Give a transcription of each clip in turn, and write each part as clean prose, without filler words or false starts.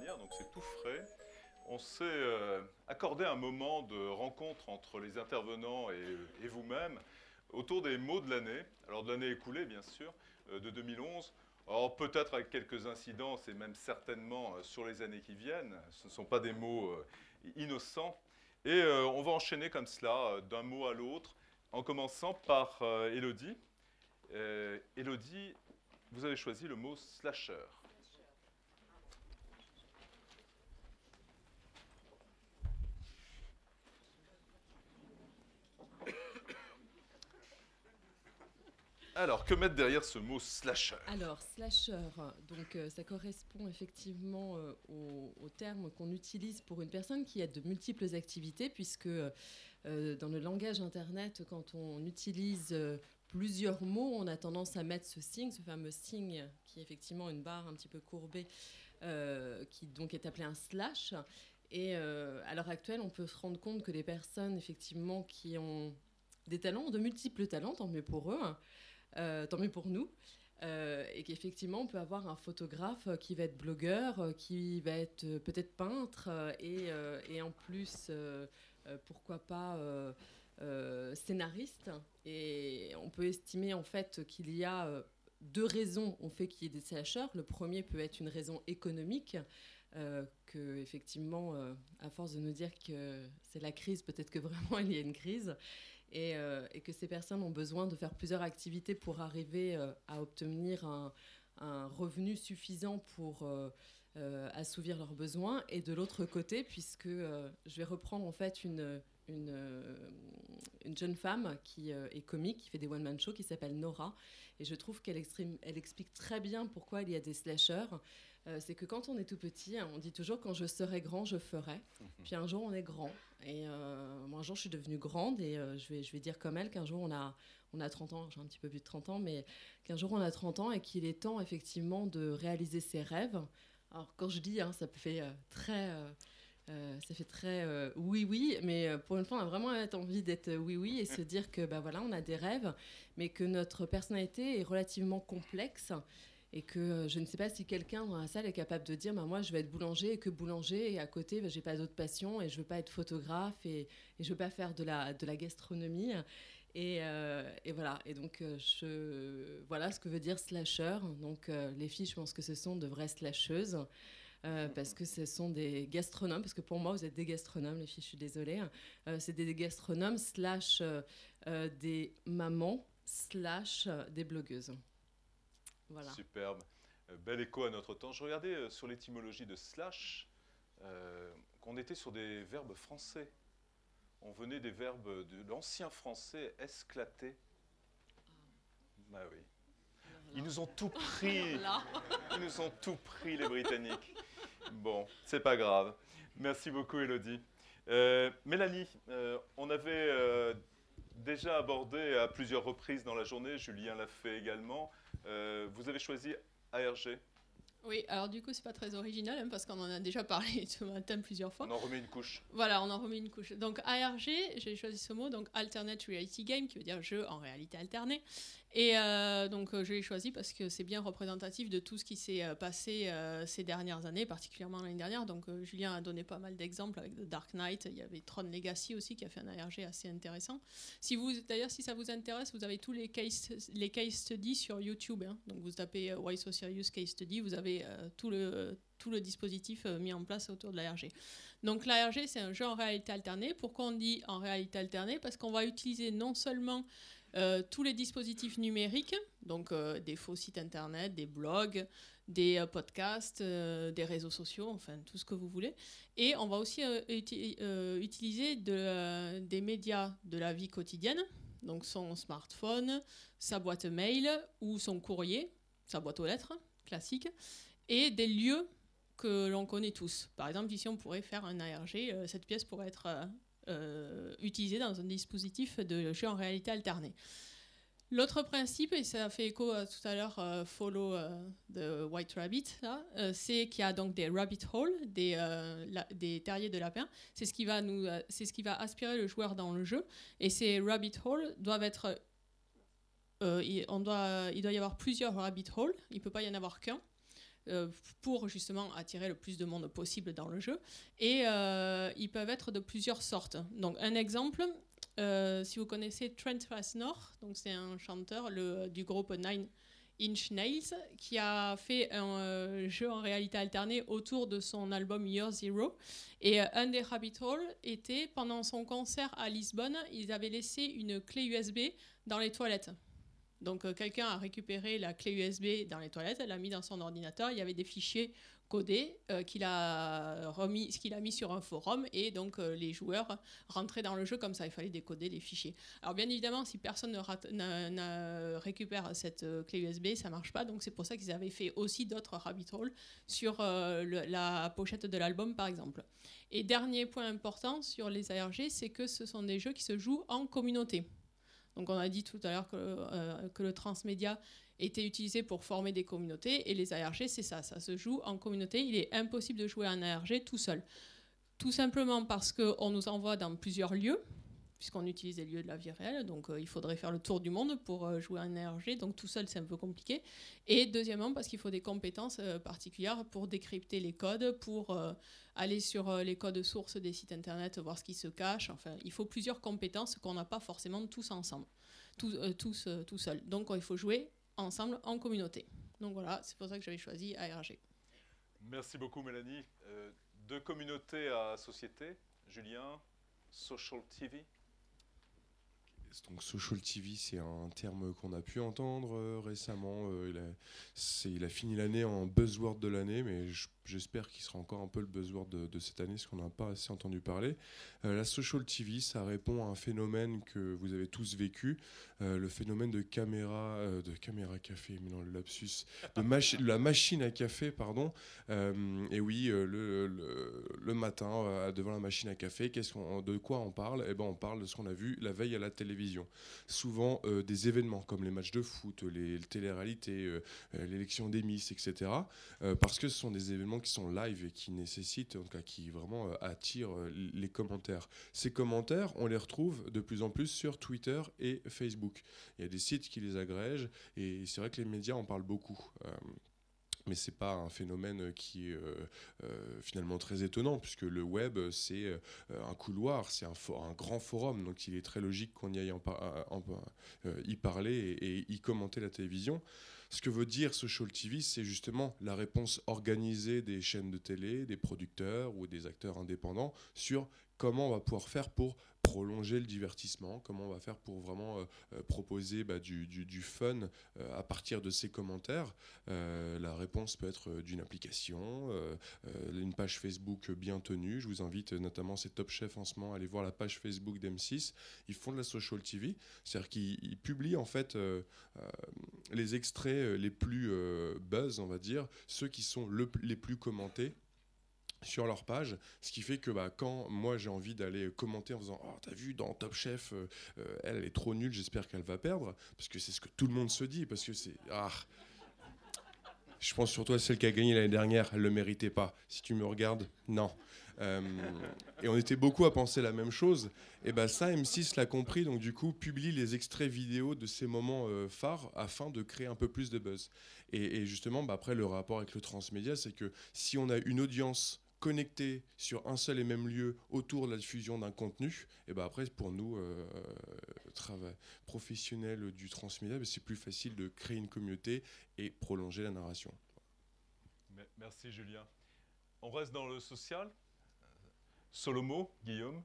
dernière, donc c'est tout frais. On s'est accordé un moment de rencontre entre les intervenants et vous-même autour des mots de l'année. Alors de l'année écoulée, bien sûr, de 2011. Alors peut-être avec quelques incidences et même certainement sur les années qui viennent. Ce ne sont pas des mots innocents. Et on va enchaîner comme cela, d'un mot à l'autre, en commençant par Élodie. Élodie, vous avez choisi le mot slasher. Alors, que mettre derrière ce mot slasher? Alors, slasher, donc ça correspond effectivement au terme qu'on utilise pour une personne qui a de multiples activités, puisque dans le langage Internet, quand on utilise plusieurs mots, on a tendance à mettre ce signe, ce fameux signe qui est effectivement une barre un petit peu courbée, qui donc est appelé un slash. Et à l'heure actuelle, on peut se rendre compte que les personnes effectivement qui ont des talents, de multiples talents, tant mieux pour eux, tant mieux pour nous. Et qu'effectivement, on peut avoir un photographe qui va être blogueur, qui va être peut-être peintre, et en plus, pourquoi pas scénariste. Et on peut estimer en fait qu'il y a deux raisons au fait qu'il y ait des slashers. Le premier peut être une raison économique, que effectivement, à force de nous dire que c'est la crise, peut-être que vraiment il y a une crise. Et que ces personnes ont besoin de faire plusieurs activités pour arriver à obtenir un revenu suffisant pour assouvir leurs besoins. Et de l'autre côté, puisque je vais reprendre en fait une jeune femme qui est comique, qui fait des one-man shows, qui s'appelle Nora. Et je trouve elle explique très bien pourquoi il y a des slashers. C'est que quand on est tout petit, on dit toujours quand je serai grand, je ferai. Puis un jour, on est grand. Et moi, un jour, je suis devenue grande et je vais dire comme elle qu'un jour, on a 30 ans, j'ai un petit peu plus de 30 ans, mais qu'un jour, on a 30 ans et qu'il est temps, effectivement, de réaliser ses rêves. Alors, quand je dis, ça fait très oui, oui, mais pour une fois, on a vraiment envie d'être oui, oui et se dire que, bah voilà, on a des rêves, mais que notre personnalité est relativement complexe et que je ne sais pas si quelqu'un dans la salle est capable de dire bah, moi je vais être boulanger et que boulanger et à côté bah, j'ai pas d'autre passion et je veux pas être photographe et je veux pas faire de la gastronomie et voilà et donc voilà ce que veut dire slasher donc les filles je pense que ce sont de vraies slasheuses parce que ce sont des gastronomes parce que pour moi vous êtes des gastronomes les filles je suis désolée c'est des gastronomes slash des mamans slash des blogueuses. Voilà. Superbe. Bel écho à notre temps. Je regardais sur l'étymologie de slash qu'on était sur des verbes français. On venait des verbes de l'ancien français esclater. Bah oui. Ils nous ont tout pris. Ils nous ont tout pris, les Britanniques. Bon, c'est pas grave. Merci beaucoup, Élodie. Mélanie, on avait déjà abordé à plusieurs reprises dans la journée, Julien l'a fait également. Vous avez choisi ARG. Oui, alors du coup, c'est pas très original, parce qu'on en a déjà parlé ce matin plusieurs fois. On en remet une couche. Voilà, on en remet une couche. Donc ARG, j'ai choisi ce mot, donc Alternate Reality Game, qui veut dire jeu en réalité alternée. Et donc je l'ai choisi parce que c'est bien représentatif de tout ce qui s'est passé ces dernières années, particulièrement l'année dernière. Donc Julien a donné pas mal d'exemples avec The Dark Knight. Il y avait Tron Legacy aussi qui a fait un ARG assez intéressant. D'ailleurs, si ça vous intéresse, vous avez tous les case studies sur YouTube. Hein. Donc vous tapez Why So Serious Case Study, vous avez tout le dispositif mis en place autour de l'ARG. Donc l'ARG, c'est un jeu en réalité alternée. Pourquoi on dit en réalité alternée? Parce qu'on va utiliser non seulement tous les dispositifs numériques, donc des faux sites internet, des blogs, des podcasts, des réseaux sociaux, enfin tout ce que vous voulez. Et on va aussi utiliser des médias de la vie quotidienne, donc son smartphone, sa boîte mail ou son courrier, sa boîte aux lettres classique, et des lieux que l'on connaît tous. Par exemple, ici, on pourrait faire un ARG. Cette pièce pourrait être utilisée dans un dispositif de jeu en réalité alternée. L'autre principe, et ça fait écho à tout à l'heure, Follow the White Rabbit, c'est qu'il y a donc des rabbit holes, des terriers de lapin. C'est ce qui va aspirer le joueur dans le jeu. Et ces rabbit holes doivent être... il doit y avoir plusieurs rabbit holes. Il ne peut pas y en avoir qu'un. pour justement attirer le plus de monde possible dans le jeu. Et ils peuvent être de plusieurs sortes. Donc un exemple, si vous connaissez Trent Reznor, donc c'est un chanteur du groupe Nine Inch Nails, qui a fait un jeu en réalité alternée autour de son album Year Zero. Et un des rabbit holes était, pendant son concert à Lisbonne, ils avaient laissé une clé USB dans les toilettes. Donc quelqu'un a récupéré la clé USB dans les toilettes, l'a mis dans son ordinateur, il y avait des fichiers codés qu'il a mis sur un forum, et donc les joueurs rentraient dans le jeu comme ça, il fallait décoder les fichiers. Alors bien évidemment, si personne ne récupère cette clé USB, ça marche pas, donc c'est pour ça qu'ils avaient fait aussi d'autres rabbit holes sur la pochette de l'album par exemple. Et dernier point important sur les ARG, c'est que ce sont des jeux qui se jouent en communauté. Donc on a dit tout à l'heure que le transmédia était utilisé pour former des communautés, et les ARG, c'est ça se joue en communauté. Il est impossible de jouer en ARG tout seul. Tout simplement parce qu'on nous envoie dans plusieurs lieux, puisqu'on utilise les lieux de la vie réelle, donc il faudrait faire le tour du monde pour jouer en ARG, donc tout seul c'est un peu compliqué. Et deuxièmement, parce qu'il faut des compétences particulières pour décrypter les codes, pour aller sur les codes sources des sites internet, voir ce qui se cache. Enfin, il faut plusieurs compétences qu'on n'a pas forcément tous ensemble, tous seuls. Donc il faut jouer ensemble en communauté. Donc voilà, c'est pour ça que j'avais choisi ARG. Merci beaucoup Mélanie. De communauté à société, Julien, Social TV. Donc Social TV, c'est un terme qu'on a pu entendre récemment. Il a fini l'année en buzzword de l'année, mais j'espère qu'il sera encore un peu le buzzword de cette année, parce qu'on n'a pas assez entendu parler. La Social TV, ça répond à un phénomène que vous avez tous vécu, le phénomène de caméra café, mais non, le lapsus, la machine à café, pardon. Et oui, le matin, devant la machine à café, de quoi on parle ? Eh ben, on parle de ce qu'on a vu la veille à la télévision. Souvent des événements comme les matchs de foot, les téléréalités, l'élection des Miss, etc. Parce que ce sont des événements qui sont live et qui nécessitent, en tout cas qui vraiment attirent les commentaires. Ces commentaires, on les retrouve de plus en plus sur Twitter et Facebook. Il y a des sites qui les agrègent, et c'est vrai que les médias en parlent beaucoup. Mais ce n'est pas un phénomène qui est finalement très étonnant, puisque le web, c'est un couloir, c'est un grand forum, donc il est très logique qu'on y aille y parler et y commenter la télévision. Ce que veut dire Social TV, c'est justement la réponse organisée des chaînes de télé, des producteurs ou des acteurs indépendants sur comment on va pouvoir faire pour prolonger le divertissement, comment on va faire pour vraiment proposer du fun à partir de ces commentaires. La réponse peut être d'une application, une page Facebook bien tenue. Je vous invite notamment, c'est Top Chef en ce moment, à aller voir la page Facebook d'M6. Ils font de la Social TV, c'est-à-dire qu'ils publient en fait les extraits les plus buzz, on va dire, ceux qui sont les plus commentés sur leur page, ce qui fait que quand moi j'ai envie d'aller commenter en faisant « Oh, t'as vu, dans Top Chef, elle est trop nulle, j'espère qu'elle va perdre », parce que c'est ce que tout le monde se dit, parce que c'est... Je pense surtout à celle qui a gagné l'année dernière, elle ne le méritait pas. Si tu me regardes, non. Et on était beaucoup à penser la même chose. Et ça, M6 l'a compris, donc du coup, publie les extraits vidéo de ces moments phares afin de créer un peu plus de buzz. Et justement, après, le rapport avec le transmédia, c'est que si on a une audience connectés sur un seul et même lieu autour de la diffusion d'un contenu, et après pour nous professionnels du transmédia, c'est plus facile de créer une communauté et prolonger la narration. Merci Julien. On reste dans le social. Solomo, Guillaume.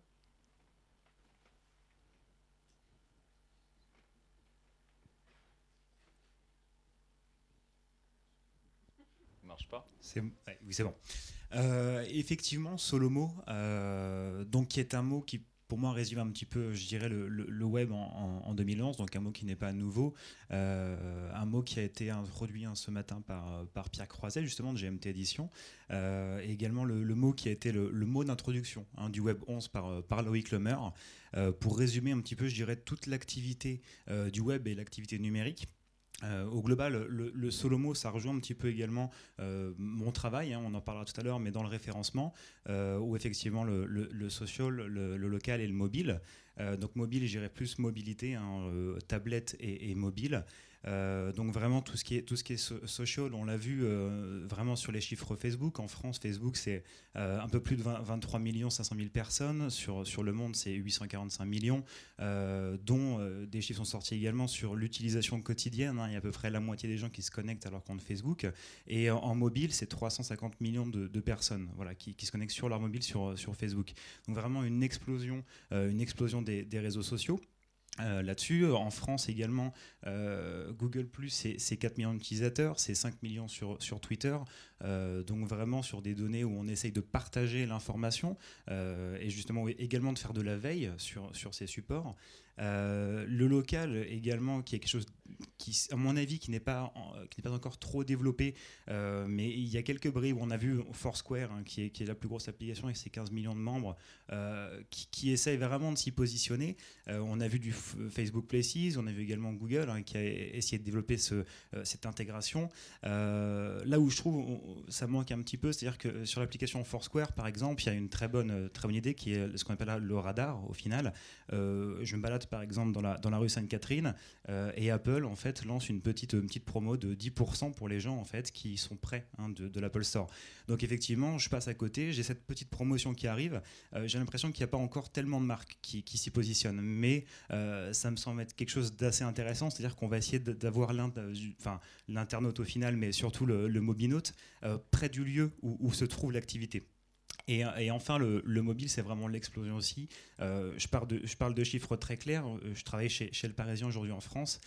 Marche pas. Oui, c'est bon. Effectivement, Solomo, donc qui est un mot qui pour moi résume un petit peu, je dirais, le web en 2011, donc un mot qui n'est pas nouveau, un mot qui a été introduit ce matin par Pierre Croiset, justement de GMT Édition, et également le mot qui a été le mot d'introduction du Web 11 par Loïc Lemer, pour résumer un petit peu, je dirais, toute l'activité du web et l'activité numérique. Au global, le Solomo, ça rejoint un petit peu également mon travail, on en parlera tout à l'heure, mais dans le référencement, où effectivement le social, le local et le mobile. Donc mobile, je dirais plus mobilité, tablette et mobile. Donc vraiment tout ce qui est social, on l'a vu vraiment sur les chiffres Facebook. En France, Facebook c'est un peu plus de 23 500 000 personnes. Sur le monde, c'est 845 millions, dont des chiffres sont sortis également sur l'utilisation quotidienne. Il y a à peu près la moitié des gens qui se connectent à leur compte Facebook. Et en mobile, c'est 350 millions de personnes qui se connectent sur leur mobile sur Facebook. Donc vraiment une explosion des réseaux sociaux. Là-dessus, en France également, Google+, c'est 4 millions d'utilisateurs, c'est 5 millions sur Twitter, donc vraiment sur des données où on essaye de partager l'information et justement également de faire de la veille sur ces supports. Le local également, qui est quelque chose qui, à mon avis, qui n'est pas encore trop développé, mais il y a quelques bribes. On a vu Foursquare, qui est la plus grosse application avec ses 15 millions de membres, qui essaye vraiment de s'y positionner. On a vu du Facebook Places, on a vu également Google qui a essayé de développer cette intégration. Là où je trouve ça manque un petit peu, c'est-à-dire que sur l'application Foursquare, par exemple, il y a une très bonne idée qui est ce qu'on appelle le radar au final. Je me balade par exemple dans la rue Sainte-Catherine et Apple en fait lance une petite promo de 10% pour les gens en fait qui sont près de l'Apple Store. Donc effectivement, je passe à côté, j'ai cette petite promotion qui arrive. J'ai l'impression qu'il n'y a pas encore tellement de marques qui s'y positionnent, mais ça me semble être quelque chose d'assez intéressant, c'est-à-dire qu'on va essayer d'avoir l'internaute au final, mais surtout le mobinaute près du lieu où se trouve l'activité. Et enfin, le mobile, c'est vraiment l'explosion aussi. Je parle de chiffres très clairs. Je travaille chez Le Parisien aujourd'hui en France.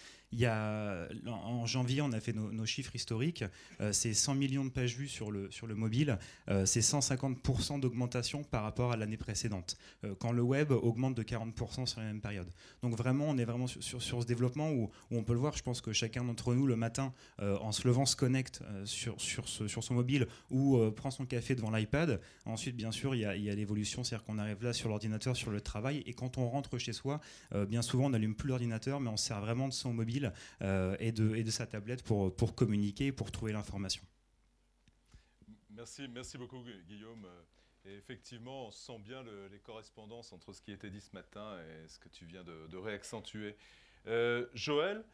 En janvier, on a fait nos chiffres historiques. C'est 100 millions de pages vues sur le mobile. C'est 150% d'augmentation par rapport à l'année précédente, quand le web augmente de 40% sur la même période. Donc vraiment, on est vraiment sur ce développement où on peut le voir. Je pense que chacun d'entre nous, le matin, en se levant, se connecte sur son mobile ou prend son café devant l'iPad. Ensuite, bien sûr, il y a l'évolution, c'est-à-dire qu'on arrive là sur l'ordinateur, sur le travail, et quand on rentre chez soi, bien souvent, on n'allume plus l'ordinateur, mais on sert vraiment de son mobile et de sa tablette pour communiquer, pour trouver l'information. Merci beaucoup Guillaume. Et effectivement, on sent bien les correspondances entre ce qui était dit ce matin et ce que tu viens de réaccentuer. Joël,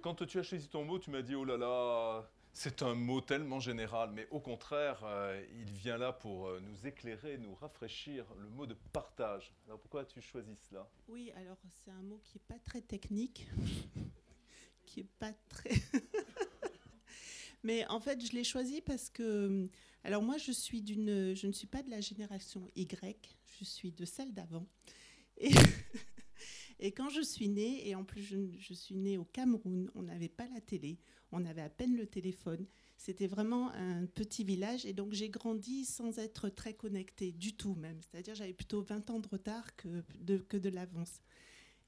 quand tu as choisi ton mot, tu m'as dit « Oh là là, c'est un mot tellement général », mais au contraire, il vient là pour nous éclairer, nous rafraîchir, le mot de partage. Alors pourquoi as-tu choisi cela ? Oui, alors c'est un mot qui n'est pas très technique, qui n'est pas très... Mais en fait, je l'ai choisi parce que... Alors moi, je ne suis pas de la génération Y, je suis de celle d'avant. Et quand je suis née, et en plus je suis née au Cameroun, on n'avait pas la télé, on avait à peine le téléphone. C'était vraiment un petit village et donc j'ai grandi sans être très connectée du tout même. C'est-à-dire j'avais plutôt 20 ans de retard que de l'avance.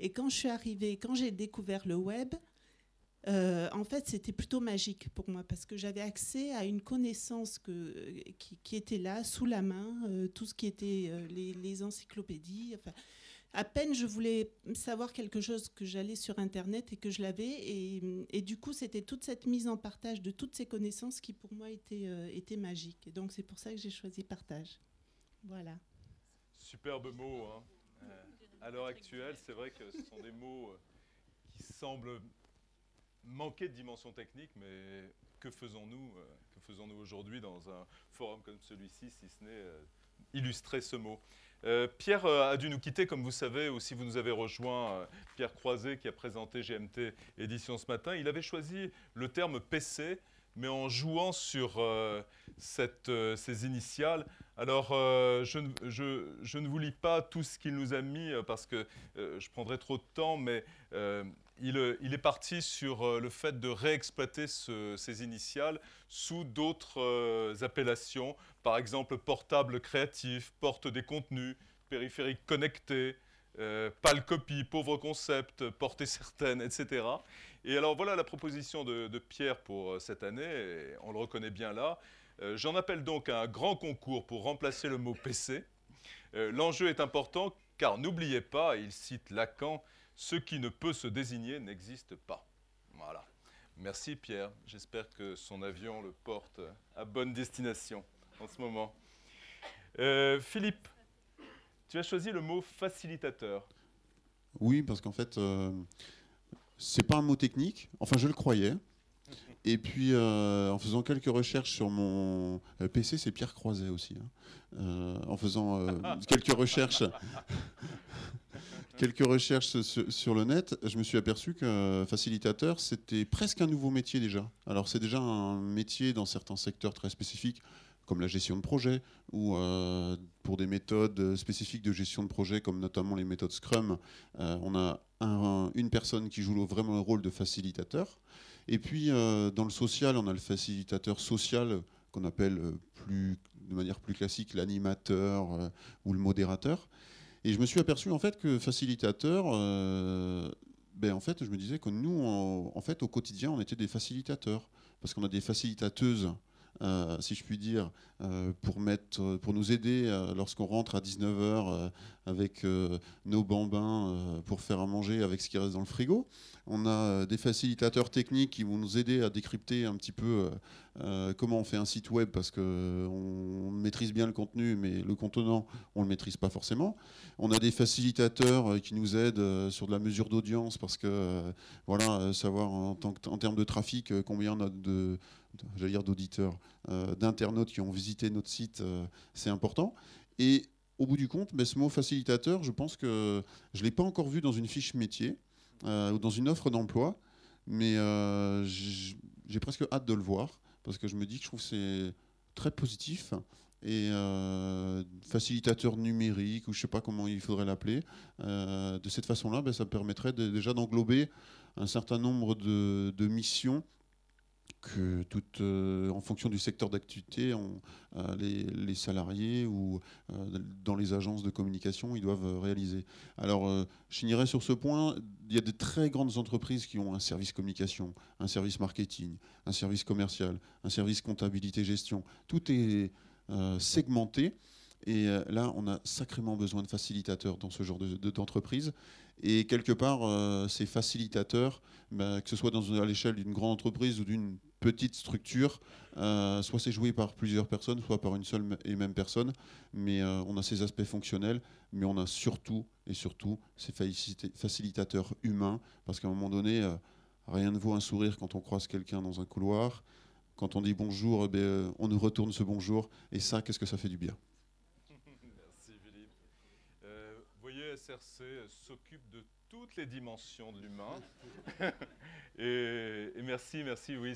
Et quand je suis arrivée, quand j'ai découvert le web, en fait c'était plutôt magique pour moi parce que j'avais accès à une connaissance qui était là, sous la main, tout ce qui était les encyclopédies, enfin... À peine je voulais savoir quelque chose que j'allais sur Internet et que je l'avais. Et du coup, c'était toute cette mise en partage de toutes ces connaissances qui, pour moi, était magique. Et donc, c'est pour ça que j'ai choisi partage. Voilà. Superbe mot. Hein. À l'heure actuelle, c'est vrai que ce sont des mots qui semblent manquer de dimension technique, mais que faisons-nous aujourd'hui dans un forum comme celui-ci, si ce n'est illustrer ce mot ? Pierre a dû nous quitter, comme vous savez, ou si vous nous avez rejoint, Pierre Croiset, qui a présenté GMT Édition ce matin. Il avait choisi le terme PC, mais en jouant sur ces initiales. Alors, je ne vous lis pas tout ce qu'il nous a mis, parce que je prendrais trop de temps, mais il est parti sur le fait de réexploiter ces initiales sous d'autres appellations. Par exemple, portable créatif, porte des contenus, périphérique connecté, pâle copie, pauvre concept, portée certaine, etc. Et alors voilà la proposition de Pierre pour cette année, et on le reconnaît bien là. J'en appelle donc à un grand concours pour remplacer le mot PC. L'enjeu est important car n'oubliez pas, il cite Lacan, ce qui ne peut se désigner n'existe pas. Voilà. Merci Pierre, j'espère que son avion le porte à bonne destination en ce moment. Philippe, tu as choisi le mot facilitateur. Oui, parce qu'en fait, c'est pas un mot technique. Enfin, je le croyais. Et puis, en faisant quelques recherches sur mon PC, c'est Pierre Croiset aussi. En faisant quelques recherches sur le net, je me suis aperçu que facilitateur, c'était presque un nouveau métier déjà. Alors, c'est déjà un métier dans certains secteurs très spécifiques, comme la gestion de projet, ou pour des méthodes spécifiques de gestion de projet, comme notamment les méthodes Scrum, on a une personne qui joue vraiment le rôle de facilitateur. Et puis, dans le social, on a le facilitateur social, qu'on appelle de manière plus classique l'animateur ou le modérateur. Et je me suis aperçu en fait que facilitateur, en fait, je me disais que nous, en fait, au quotidien, on était des facilitateurs. Parce qu'on a des facilitateuses, si je puis dire, pour nous aider lorsqu'on rentre à 19h avec nos bambins pour faire à manger avec ce qui reste dans le frigo. On a des facilitateurs techniques qui vont nous aider à décrypter un petit peu comment on fait un site web, parce qu'on maîtrise bien le contenu, mais le contenant, on ne le maîtrise pas forcément. On a des facilitateurs qui nous aident sur de la mesure d'audience, parce que savoir en termes de trafic combien on a d'auditeurs, d'internautes qui ont visité notre site, c'est important. Et au bout du compte, ce mot facilitateur, je pense que je ne l'ai pas encore vu dans une fiche métier ou dans une offre d'emploi, mais j'ai presque hâte de le voir, parce que je me dis que je trouve que c'est très positif. Et facilitateur numérique, ou je ne sais pas comment il faudrait l'appeler, de cette façon-là, ça permettrait déjà d'englober un certain nombre de missions que en fonction du secteur d'activité, les salariés ou dans les agences de communication, ils doivent réaliser. Alors, je finirai sur ce point. Il y a de très grandes entreprises qui ont un service communication, un service marketing, un service commercial, un service comptabilité-gestion. Tout est segmenté. Et là, on a sacrément besoin de facilitateurs dans ce genre d'entreprise. Et quelque part, ces facilitateurs, que ce soit à l'échelle d'une grande entreprise ou d'une petite structure, soit c'est joué par plusieurs personnes, soit par une seule et même personne. Mais on a ces aspects fonctionnels, mais on a surtout ces facilitateurs humains, parce qu'à un moment donné, rien ne vaut un sourire quand on croise quelqu'un dans un couloir. Quand on dit bonjour, on nous retourne ce bonjour. Et ça, qu'est-ce que ça fait du bien. Merci Philippe. Vous voyez, SRC s'occupe de toutes les dimensions de l'humain. et merci, oui,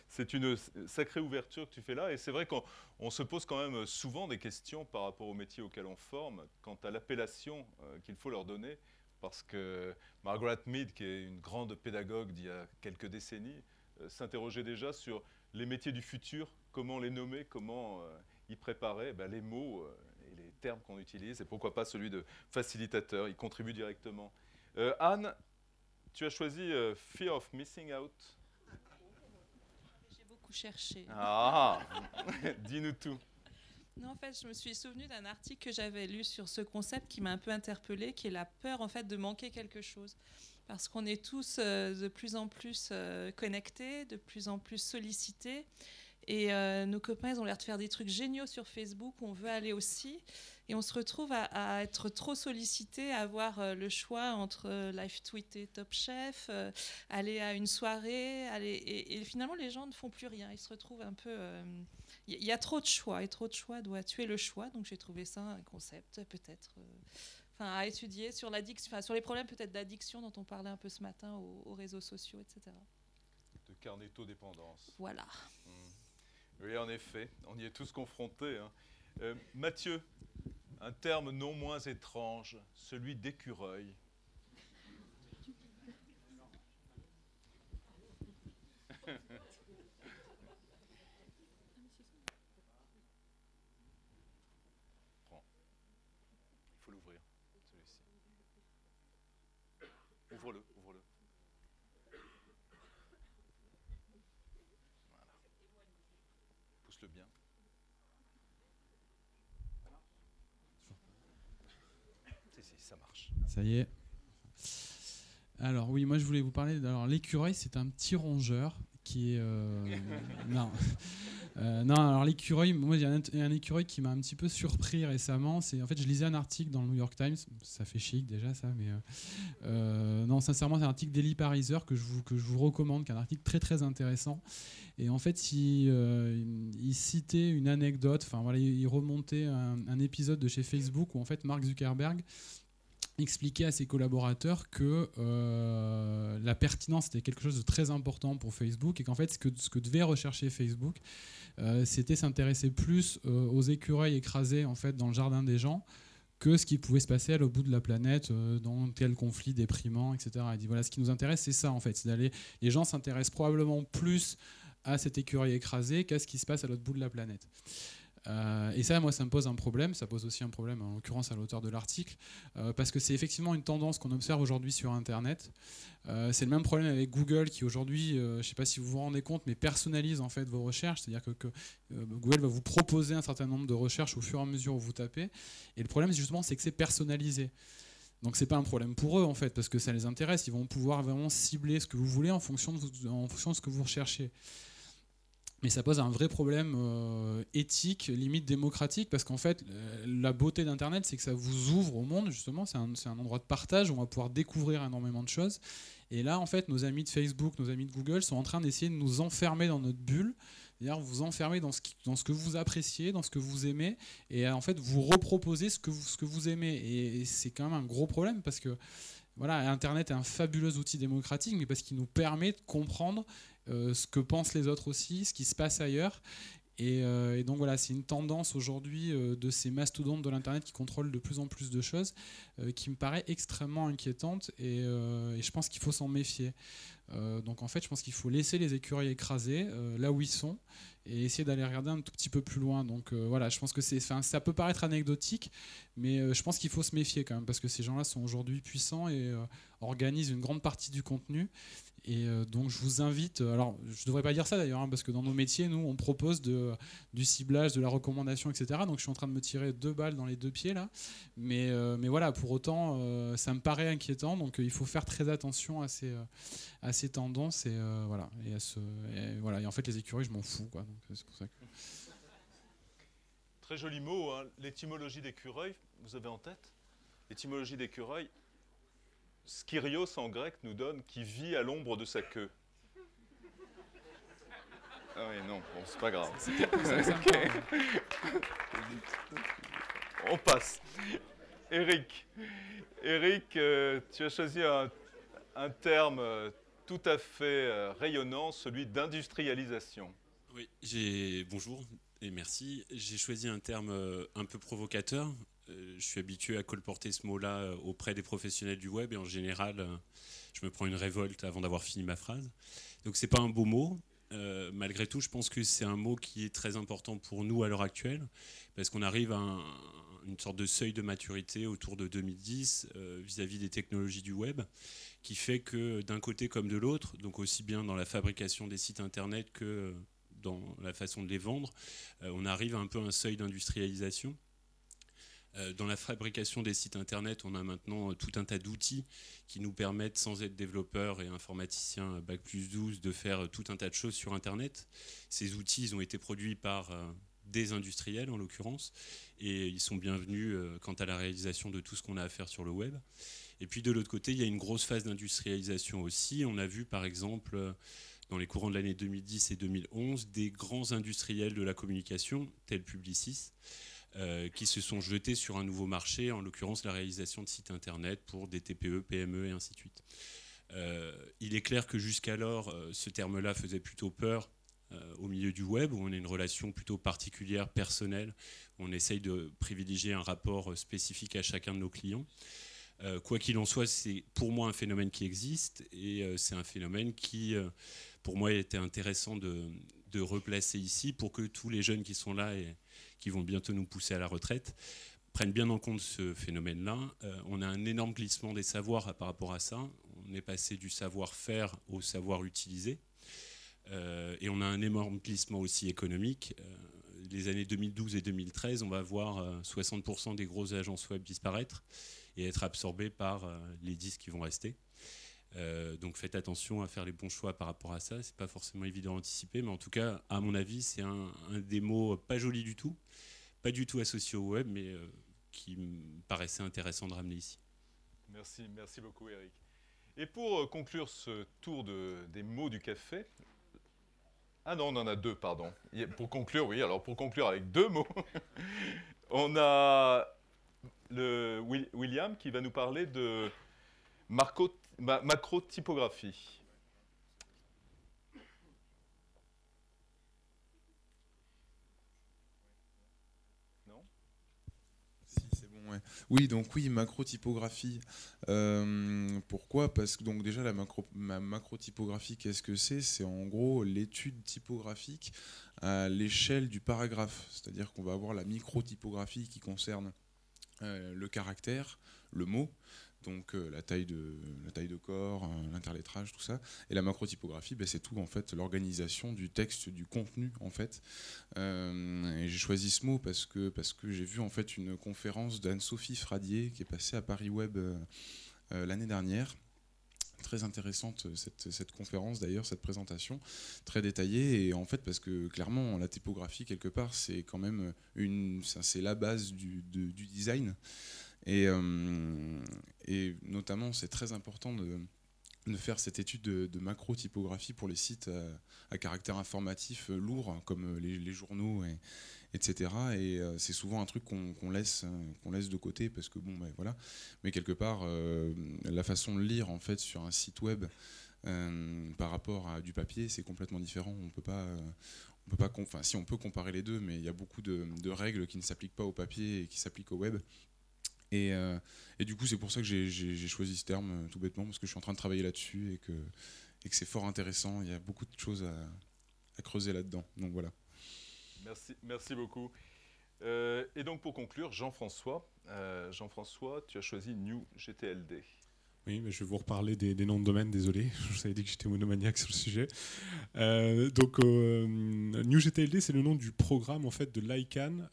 c'est une sacrée ouverture que tu fais là. Et c'est vrai qu'on se pose quand même souvent des questions par rapport au métier auquel on forme, quant à l'appellation qu'il faut leur donner. Parce que Margaret Mead, qui est une grande pédagogue d'il y a quelques décennies, s'interrogeait déjà sur les métiers du futur, comment les nommer, comment y préparer les mots et les termes qu'on utilise, et pourquoi pas celui de facilitateur, il contribue directement. Anne, tu as choisi Fear of Missing Out. J'ai beaucoup cherché. Ah, dis-nous tout. Non, en fait, je me suis souvenue d'un article que j'avais lu sur ce concept qui m'a un peu interpellée, qui est la peur en fait de manquer quelque chose. Parce qu'on est tous de plus en plus connectés, de plus en plus sollicités. Et nos copains, ils ont l'air de faire des trucs géniaux sur Facebook, on veut aller aussi. Et on se retrouve à être trop sollicités, à avoir le choix entre live tweeter Top Chef, aller à une soirée. Et finalement, les gens ne font plus rien. Ils se retrouvent un peu... Il y a trop de choix, et trop de choix doit tuer le choix. Donc j'ai trouvé ça un concept peut-être... à étudier sur l'addiction, sur les problèmes peut-être d'addiction dont on parlait un peu ce matin aux réseaux sociaux, etc. De carnétodépendance. Voilà. Oui, en effet, on y est tous confrontés. Hein. Mathieu, un terme non moins étrange, celui d'écureuil. Il faut l'ouvrir, celui-ci. Ouvre-le. Voilà. Pousse-le bien. Si, ça marche. Ça y est. Alors oui, moi je voulais vous parler. Alors l'écureuil, c'est un petit rongeur qui est Non, alors l'écureuil, moi il y a un écureuil qui m'a un petit peu surpris récemment. En fait, je lisais un article dans le New York Times, ça fait chic déjà ça, mais non, sincèrement, c'est un article d'Eli Pariser que je vous recommande, qui est un article très très intéressant. Et en fait, il citait une anecdote, enfin voilà, il remontait un épisode de chez Facebook où en fait Mark Zuckerberg expliquer à ses collaborateurs que la pertinence était quelque chose de très important pour Facebook et qu'en fait ce que devait rechercher Facebook c'était s'intéresser plus aux écureuils écrasés en fait dans le jardin des gens que ce qui pouvait se passer à l'autre bout de la planète dans tel conflit déprimant, etc. Il dit voilà, ce qui nous intéresse c'est ça en fait, c'est d'aller, les gens s'intéressent probablement plus à cet écureuil écrasé qu'à ce qui se passe à l'autre bout de la planète. Et ça, moi, ça me pose un problème. Ça pose aussi un problème, en l'occurrence, à l'auteur de l'article, parce que c'est effectivement une tendance qu'on observe aujourd'hui sur Internet. C'est le même problème avec Google, qui aujourd'hui, je ne sais pas si vous vous rendez compte, mais personnalise en fait vos recherches. C'est-à-dire que Google va vous proposer un certain nombre de recherches au fur et à mesure où vous tapez. Et le problème, justement, c'est que c'est personnalisé. Donc c'est pas un problème pour eux en fait, parce que ça les intéresse. Ils vont pouvoir vraiment cibler ce que vous voulez en fonction de ce que vous recherchez. Mais ça pose un vrai problème éthique, limite démocratique, parce qu'en fait, la beauté d'Internet, c'est que ça vous ouvre au monde, justement. C'est un endroit de partage où on va pouvoir découvrir énormément de choses. Et là, en fait, nos amis de Facebook, nos amis de Google sont en train d'essayer de nous enfermer dans notre bulle, c'est-à-dire vous enfermer dans ce que vous appréciez, dans ce que vous aimez, et en fait, vous reproposer ce que vous aimez. Et c'est quand même un gros problème, parce que voilà, Internet est un fabuleux outil démocratique, mais parce qu'il nous permet de comprendre ce que pensent les autres aussi, ce qui se passe ailleurs. Et donc voilà, c'est une tendance aujourd'hui de ces mastodontes de l'Internet qui contrôlent de plus en plus de choses qui me paraît extrêmement inquiétante et je pense qu'il faut s'en méfier. Donc en fait, je pense qu'il faut laisser les écureuils écrasés là où ils sont et essayer d'aller regarder un tout petit peu plus loin. Donc voilà, je pense que ça peut paraître anecdotique, mais je pense qu'il faut se méfier quand même parce que ces gens-là sont aujourd'hui puissants et organisent une grande partie du contenu. Et donc je vous invite, alors je ne devrais pas dire ça d'ailleurs, hein, parce que dans nos métiers, nous, on propose du ciblage, de la recommandation, etc. Donc je suis en train de me tirer 2 balles dans les 2 pieds là. Mais voilà, pour autant, ça me paraît inquiétant. Donc il faut faire très attention à ces tendances. Et voilà. Voilà. Et en fait, les écureuils, je m'en fous, quoi. Donc c'est pour ça que... Très joli mot, hein. L'étymologie d'écureuil, vous avez en tête? L'étymologie d'écureuil, Skyrios en grec nous donne qui vit à l'ombre de sa queue. Ah oui, non, bon, c'est pas grave. Okay. On passe. Eric, tu as choisi un terme tout à fait rayonnant, celui d'industrialisation. Oui, bonjour et merci. J'ai choisi un terme un peu provocateur. Je suis habitué à colporter ce mot-là auprès des professionnels du web et en général, je me prends une révolte avant d'avoir fini ma phrase. Donc c'est pas un beau mot. Malgré tout, je pense que c'est un mot qui est très important pour nous à l'heure actuelle parce qu'on arrive à une sorte de seuil de maturité autour de 2010 vis-à-vis des technologies du web qui fait que d'un côté comme de l'autre, donc aussi bien dans la fabrication des sites internet que dans la façon de les vendre, on arrive à un peu un seuil d'industrialisation. Dans la fabrication des sites internet, on a maintenant tout un tas d'outils qui nous permettent, sans être développeurs et informaticiens Bac+12, de faire tout un tas de choses sur internet. Ces outils, ils ont été produits par des industriels en l'occurrence, et ils sont bienvenus quant à la réalisation de tout ce qu'on a à faire sur le web. Et puis de l'autre côté, il y a une grosse phase d'industrialisation aussi. On a vu par exemple, dans les courants de l'année 2010 et 2011, des grands industriels de la communication, tels Publicis, qui se sont jetés sur un nouveau marché, en l'occurrence la réalisation de sites internet pour des TPE, PME et ainsi de suite. Il est clair que jusqu'alors, ce terme-là faisait plutôt peur au milieu du web, où on a une relation plutôt particulière, personnelle, où on essaye de privilégier un rapport spécifique à chacun de nos clients. Quoi qu'il en soit, c'est pour moi un phénomène qui existe, et c'est un phénomène qui, pour moi, était intéressant de replacer ici pour que tous les jeunes qui sont là et qui vont bientôt nous pousser à la retraite, prennent bien en compte ce phénomène-là. On a un énorme glissement des savoirs par rapport à ça. On est passé du savoir-faire au savoir-utiliser. Et on a un énorme glissement aussi économique. Les années 2012 et 2013, on va voir 60% des grosses agences web disparaître et être absorbées par les 10 qui vont rester. Donc faites attention à faire les bons choix par rapport à ça. C'est pas forcément évident à anticiper, mais en tout cas, à mon avis, c'est un des mots pas joli du tout, pas du tout associé au web, mais qui me paraissait intéressant de ramener ici. Merci beaucoup Eric. Et pour conclure ce tour des mots du café, ah non, on en a deux, pardon. Pour conclure, oui, alors pour conclure avec deux mots, on a William qui va nous parler de macrotypographie. Ouais. Oui, donc oui, macrotypographie. Pourquoi? Parce que donc déjà ma macrotypographie, qu'est-ce que c'est? C'est en gros l'étude typographique à l'échelle du paragraphe. C'est-à-dire qu'on va avoir la microtypographie qui concerne le caractère, le mot, donc la taille de corps, l'interlettrage, tout ça. Et la macrotypographie, c'est tout en fait l'organisation du texte, du contenu en fait. Et j'ai choisi ce mot parce que j'ai vu en fait une conférence d'Anne-Sophie Fradier qui est passée à Paris Web l'année dernière. Très intéressante cette conférence d'ailleurs, cette présentation très détaillée, et en fait parce que clairement la typographie quelque part c'est quand même c'est la base du design, et notamment c'est très important de faire cette étude de macro-typographie pour les sites à caractère informatif lourd comme les journaux, etc. Et c'est souvent un truc qu'on laisse de côté parce que voilà. Mais quelque part, la façon de lire en fait sur un site web par rapport à du papier, c'est complètement différent. On peut pas si on peut comparer les deux, mais il y a beaucoup de règles qui ne s'appliquent pas au papier et qui s'appliquent au web. Et du coup, c'est pour ça que j'ai choisi ce terme, tout bêtement, parce que je suis en train de travailler là-dessus et que c'est fort intéressant. Il y a beaucoup de choses à creuser là-dedans. Donc voilà. Merci beaucoup. Et donc pour conclure, Jean-François, tu as choisi New GTLD. Oui, mais je vais vous reparler des noms de domaine, désolé, je vous avais dit que j'étais monomaniaque sur le sujet. New GTLD, c'est le nom du programme en fait, de l'ICANN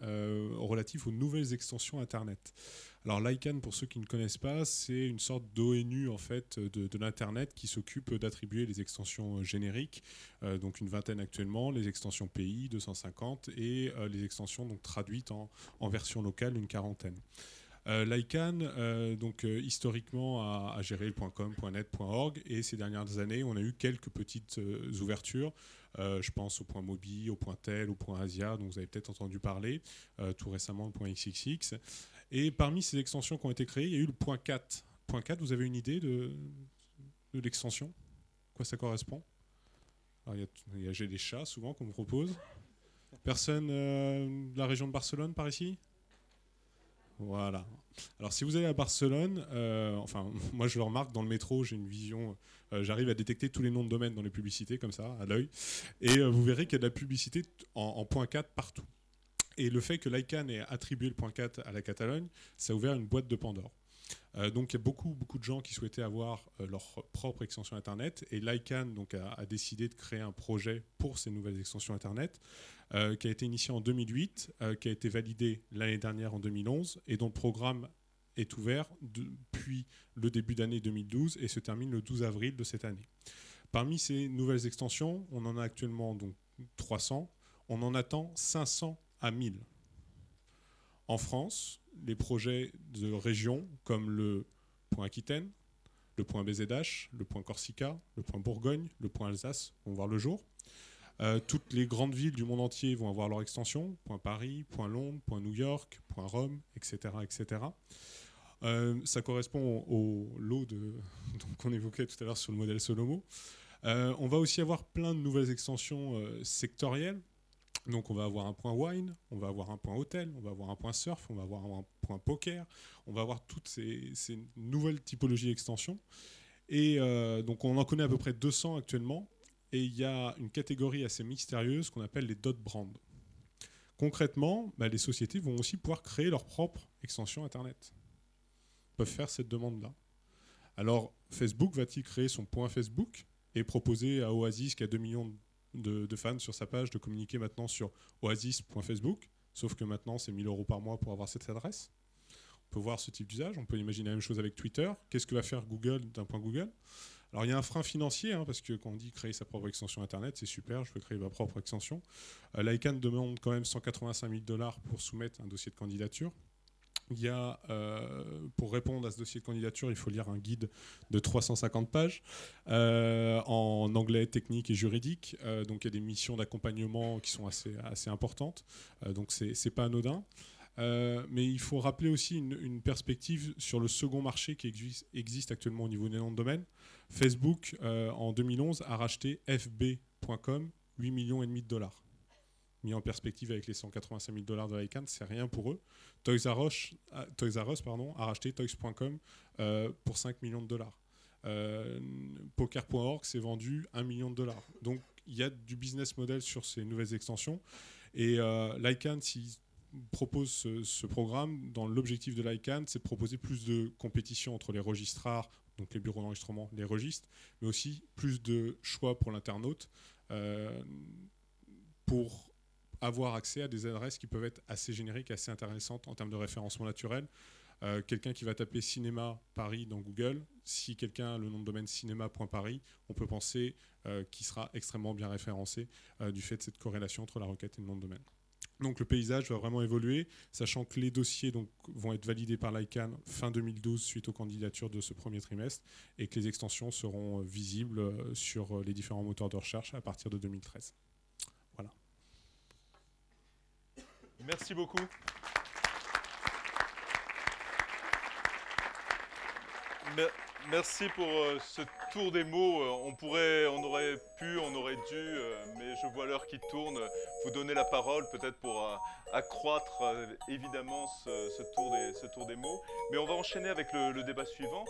relatif aux nouvelles extensions Internet. Alors l'ICANN, pour ceux qui ne connaissent pas, c'est une sorte d'ONU en fait, de l'Internet qui s'occupe d'attribuer les extensions génériques, donc une vingtaine actuellement, les extensions pays, 250, et les extensions donc, traduites en version locale, une quarantaine. L'ICANN, historiquement, a géré le .com, .net, .org, et ces dernières années, on a eu quelques petites ouvertures. Je pense au .mobi, au .tel, au .asia, dont vous avez peut-être entendu parler, tout récemment le .xxx. Et parmi ces extensions qui ont été créées, il y a eu le .4. .4, vous avez une idée de l'extension? À quoi ça correspond? J'ai des chats, souvent, qu'on me propose. Personne de la région de Barcelone, par ici? Voilà. Alors si vous allez à Barcelone, moi je le remarque dans le métro, j'ai une vision, j'arrive à détecter tous les noms de domaine dans les publicités comme ça, à l'œil, et vous verrez qu'il y a de la publicité en .4 partout. Et le fait que l'ICANN ait attribué le .4 à la Catalogne, ça a ouvert une boîte de Pandore. Donc il y a beaucoup de gens qui souhaitaient avoir leur propre extension Internet, et l'ICANN a décidé de créer un projet pour ces nouvelles extensions Internet qui a été initié en 2008, qui a été validé l'année dernière en 2011, et dont le programme est ouvert depuis le début d'année 2012 et se termine le 12 avril de cette année. Parmi ces nouvelles extensions, on en a actuellement donc 300, on en attend 500 à 1000. En France, les projets de région comme le .Aquitaine, le .BZH, le .Corsica, le .Bourgogne, le .Alsace vont voir le jour. Toutes les grandes villes du monde entier vont avoir leur extension, .Paris, .Londres, .New York, .Rome, etc. etc. Ça correspond au lot qu'on évoquait tout à l'heure sur le modèle Solomo. On va aussi avoir plein de nouvelles extensions sectorielles. Donc on va avoir un .wine, on va avoir un .hôtel, on va avoir un .surf, on va avoir un .poker, on va avoir toutes ces nouvelles typologies d'extensions. Et donc on en connaît à peu près 200 actuellement. Et il y a une catégorie assez mystérieuse qu'on appelle les dot brands. Concrètement, les sociétés vont aussi pouvoir créer leur propre extension Internet. Ils peuvent faire cette demande-là. Alors, Facebook va-t-il créer son .Facebook et proposer à Oasis, qui a 2 millions de fans sur sa page, de communiquer maintenant sur oasis.facebook, sauf que maintenant, c'est 1 000 € par mois pour avoir cette adresse. On peut voir ce type d'usage. On peut imaginer la même chose avec Twitter. Qu'est-ce que va faire Google d'un point Google ? Alors il y a un frein financier, parce que quand on dit créer sa propre extension Internet, c'est super, je peux créer ma propre extension. L'ICANN demande quand même 185 000 $ pour soumettre un dossier de candidature. Il y a, pour répondre à ce dossier de candidature, il faut lire un guide de 350 pages en anglais technique et juridique. Donc il y a des missions d'accompagnement qui sont assez importantes. Donc c'est pas anodin. Mais il faut rappeler aussi une perspective sur le second marché qui existe actuellement au niveau des noms de domaine. Facebook, en 2011, a racheté fb.com 8,5 millions $. Mis en perspective avec les 185 000 $ de l'ICANN, c'est rien pour eux. Toys R Us a racheté Toys.com pour 5 millions $. Poker.org s'est vendu 1 million $. Donc il y a du business model sur ces nouvelles extensions. Et l'ICANN, s'il propose ce programme, dans l'objectif de l'ICANN, c'est de proposer plus de compétition entre les registrars, donc les bureaux d'enregistrement, les registres, mais aussi plus de choix pour l'internaute pour avoir accès à des adresses qui peuvent être assez génériques, assez intéressantes en termes de référencement naturel. Quelqu'un qui va taper cinéma Paris dans Google, si quelqu'un a le nom de domaine cinéma.paris, on peut penser qu'il sera extrêmement bien référencé du fait de cette corrélation entre la requête et le nom de domaine. Donc le paysage va vraiment évoluer, sachant que les dossiers vont être validés par l'ICANN fin 2012 suite aux candidatures de ce premier trimestre et que les extensions seront visibles sur les différents moteurs de recherche à partir de 2013. Voilà. Merci beaucoup. Merci pour ce tour des mots. On aurait dû, mais je vois l'heure qui tourne, vous donner la parole peut-être pour accroître évidemment ce tour des mots. Mais on va enchaîner avec le débat suivant.